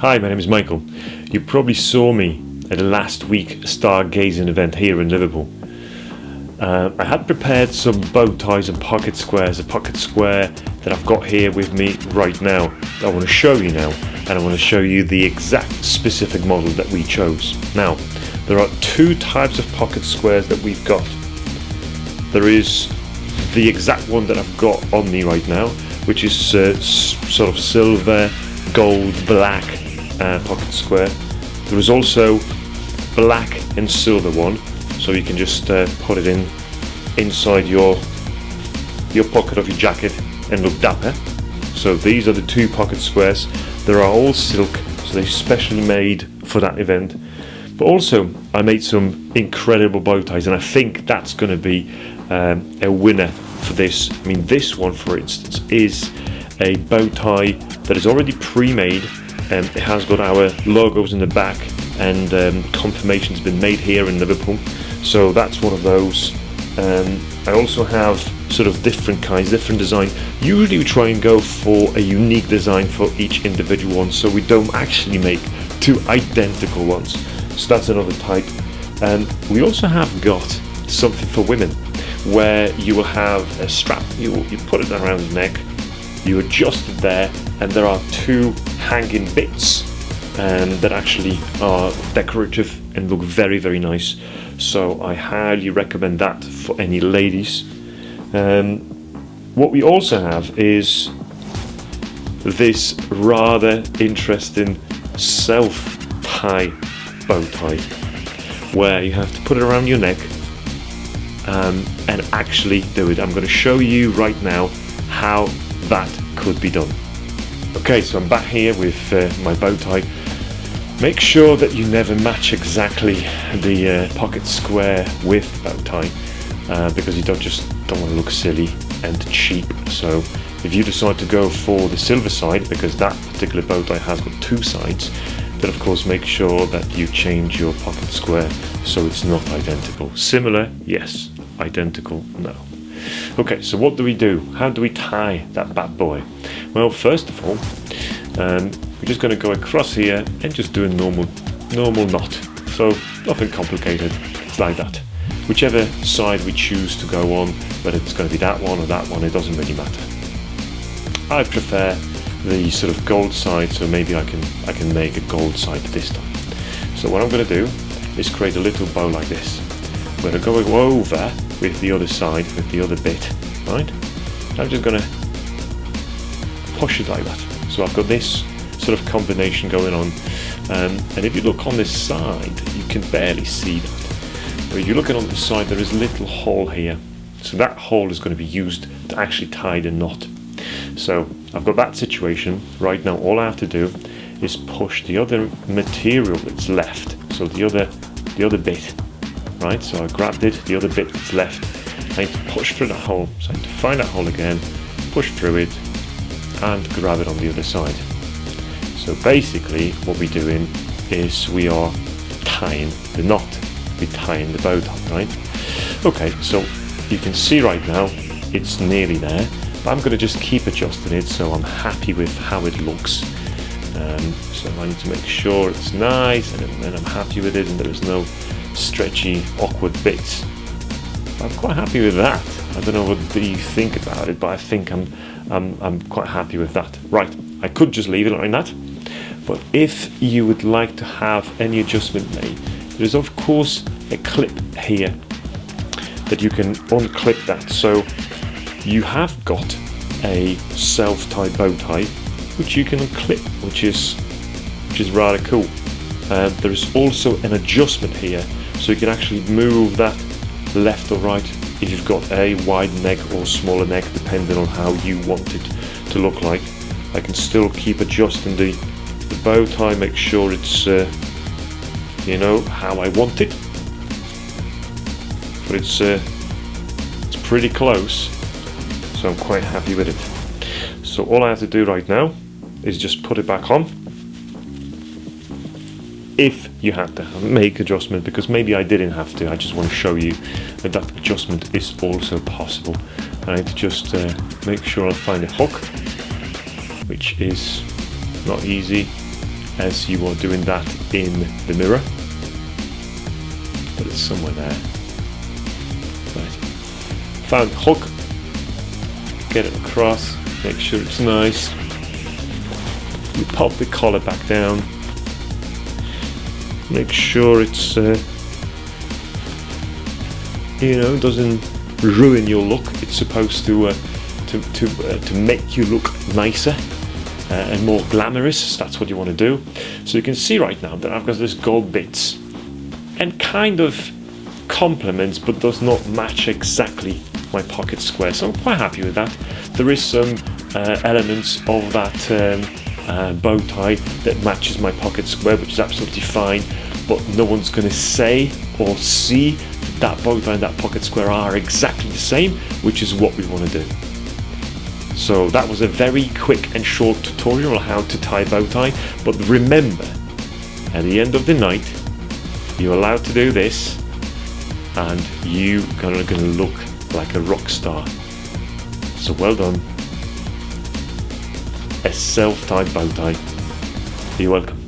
Hi, my name is Michael. You probably saw me at the last week stargazing event here in Liverpool. I had prepared some bow ties and pocket squares, a pocket square that I've got here with me right now. I want to show you now, and I want to show you the exact specific model that we chose. Now, there are two types of pocket squares that we've got. There is the exact one that I've got on me right now, which is sort of silver, gold, black pocket square. There is also black and silver one, so you can just put it inside your pocket of your jacket and look dapper. So these are the two pocket squares. They are all silk, so they're specially made for that event. But also I made some incredible bow ties, and I think that's going to be a winner for this. I mean, this one, for instance, is a bow tie that is already pre-made. It has got our logos in the back, and confirmation's been made here in Liverpool. So that's one of those. I also have sort of different kinds, different design. Usually we try and go for a unique design for each individual one, so we don't actually make two identical ones. So that's another type. We also have got something for women, where you will have a strap. You put it around the neck, you adjust it there, and there are two hanging bits that actually are decorative and look very, very nice. So I highly recommend that for any ladies. What we also have is this rather interesting self-tie bow tie, where you have to put it around your neck and actually do it. I'm going to show you right now how that could be done. Okay, so I'm back here with my bow tie. Make sure that you never match exactly the pocket square with the bow tie, because you don't want to look silly and cheap. So if you decide to go for the silver side, because that particular bow tie has got two sides, then of course make sure that you change your pocket square so it's not identical. Similar, yes. Identical, no. Okay, so what do we do? How do we tie that bad boy? Well, first of all, we're just going to go across here and just do a normal knot. So nothing complicated. It's like that. Whichever side we choose to go on, whether it's going to be that one or that one, it doesn't really matter. I prefer the sort of gold side, so maybe I can make a gold side this time. So what I'm going to do is create a little bow like this. We're going to go over with the other side, with the other bit, right? I'm just going to push it like that. So I've got this sort of combination going on, and if you look on this side, you can barely see that. But if you're looking on the side, there is a little hole here. So that hole is going to be used to actually tie the knot. So I've got that situation. Right now, all I have to do is push the other material that's left. So the other bit. Right, so I grabbed it, the other bit that's left. I need to push through that hole, so I need to find that hole again, push through it, and grab it on the other side. So basically, what we're doing is we are tying the knot, we're tying the bow tie, right? Okay, so you can see right now, it's nearly there, but I'm going to just keep adjusting it so I'm happy with how it looks. So I need to make sure it's nice, and then I'm happy with it, and there is no stretchy, awkward bits. I'm quite happy with that. I don't know what you think about it, but I think I'm quite happy with that. Right, I could just leave it like that, but if you would like to have any adjustment made, there is of course a clip here that you can unclip that. So you have got a self-tie bow tie which you can unclip, which is rather cool. There is also an adjustment here, so you can actually move that left or right if you've got a wide neck or smaller neck, depending on how you want it to look like. I can still keep adjusting the bow tie, make sure it's how I want it, but it's pretty close, so I'm quite happy with it. So all I have to do right now is just put it back on. If you had to make adjustment, because maybe I didn't have to, I just want to show you that adjustment is also possible. I need to just make sure I find a hook, which is not easy. as you are doing that in the mirror, but it's somewhere there. Right. Found the hook, get it across, make sure it's nice. You pop the collar back down, make sure it's doesn't ruin your look. It's supposed to make you look nicer and more glamorous. That's what you want to do. So you can see right now that I've got this gold bits and kind of complements, but does not match exactly my pocket square. So I'm quite happy with that. There is some elements of that bow tie that matches my pocket square, which is absolutely fine, but no one's going to say or see that bow tie and that pocket square are exactly the same, which is what we want to do. So that was a very quick and short tutorial on how to tie a bow tie, but remember, at the end of the night, you're allowed to do this and you are going to look like a rock star. So well done. A self-tied bow tie. You're welcome.